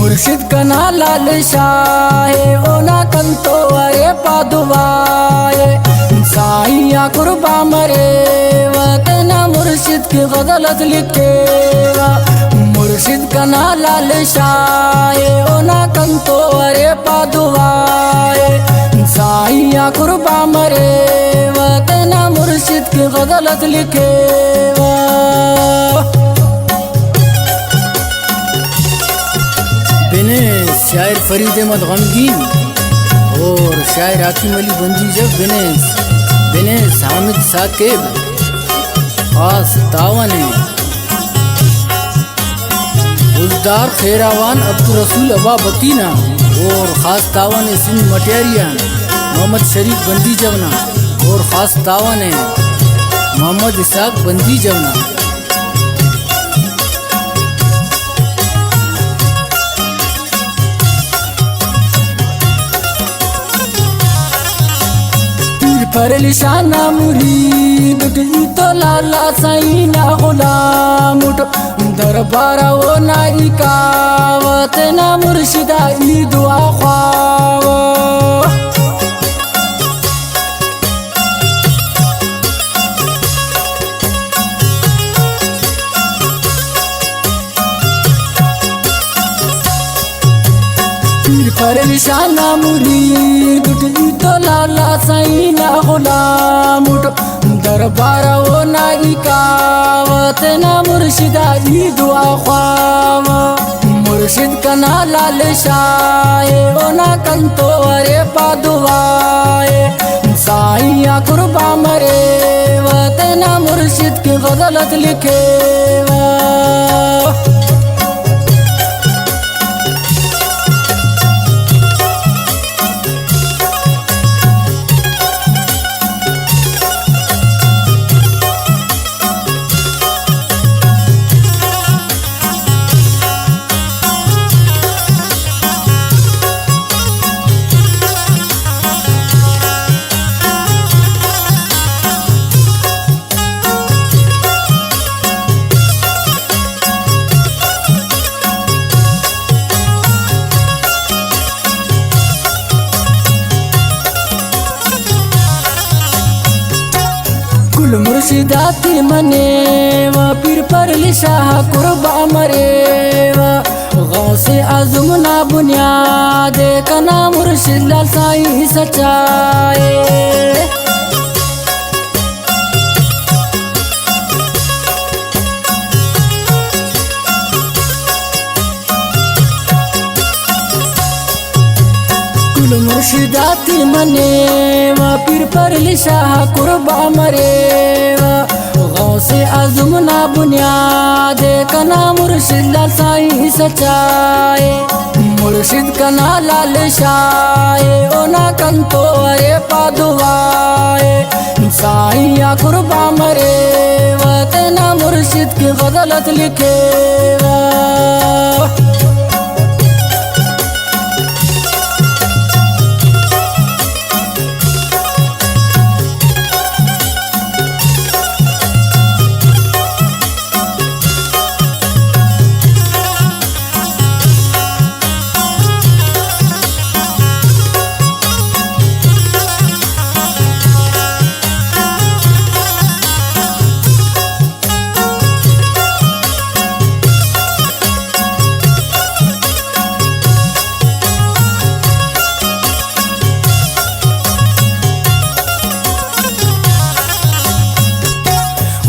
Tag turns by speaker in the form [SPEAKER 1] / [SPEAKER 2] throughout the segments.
[SPEAKER 1] मुर्शिद कना लाल शाहे ओना कंतो अरे पादुवाए साइया कुर्बा मरे वतना मुर्शिद की गजलत लिखेगा। मुर्शिद कना लाल शाहे ओना कंतो अरे पादुवाए साइया कुर्बा मरे वतना मुर्शिद की गजलत लिखेगा। शायर फरीद अहमद गमगीन और शायर हाकिम अली बंदी जब बिनेस हामिद साकिब खास तावन है उजदार खैरावान अब्दुल रसूल अबा बकीना और ख़ास तावन है सिंध मटियारिया मोहम्मद शरीफ बंदी जवना और ख़ास तावन है मोहम्मद इसाक बंदी जवना। पर लिशाना मुरीद तो लाला साईना गुलाम दरबारा वो नाई कावत ना मुर्शिदा ई दुआ ख्वाव। पर लिशाना मुरीद तो लाला साईना गुलाम दरबारा वो नाई कावत ना मुर्शिदा ई दुआ ख्वाव। मुर्शिद कना लाल शाहे ओना कंतो अरे पादुवाए साइया कुर्बा मरे वतना मुर्शिद की गजलत लिखेगा। कुल मुर्शिदाती मने व पीर पर लिशाह कुर्बा मरे व गौ से आजुम ना बुनियाद कना मुर्शिद लाल साई सचाए। मुर्शिदाती मने व पीर पर लिशाह कुर्बा मरे व गौ से आजुम ना बुनियाद कना मुर्शिद लाल साई सचाए। मुर्शिद कना लाल शाहे ओना कंतो अरे पादुवाए साइया कुर्बा मरे वतना मुर्शिद की गजलत लिखेगा।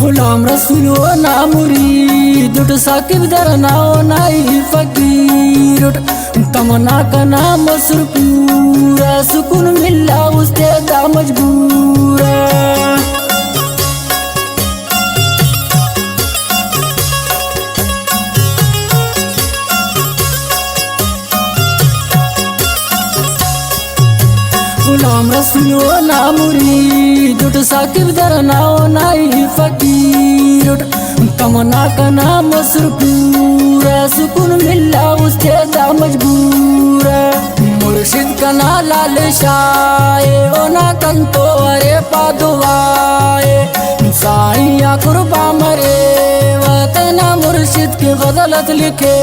[SPEAKER 1] गुलाम रसूल ना मुरीद साकिब दरना नाई फकीर तमन्ना का नाम मसरूर पूरा सुकून मिला उससे दा मजबूरा। गुलाम रसूल ना मुरीद साकिब दरना नाई फकीर तमन्ना का नाम मसरूर पूरा सुकून मिला उससे दा मजबूरा। मुर्शिद कना लाल शाहे ओना कंतो अरे पादुवाए साइया कुर्बा मरे वतना मुर्शिद की गजलत लिखे।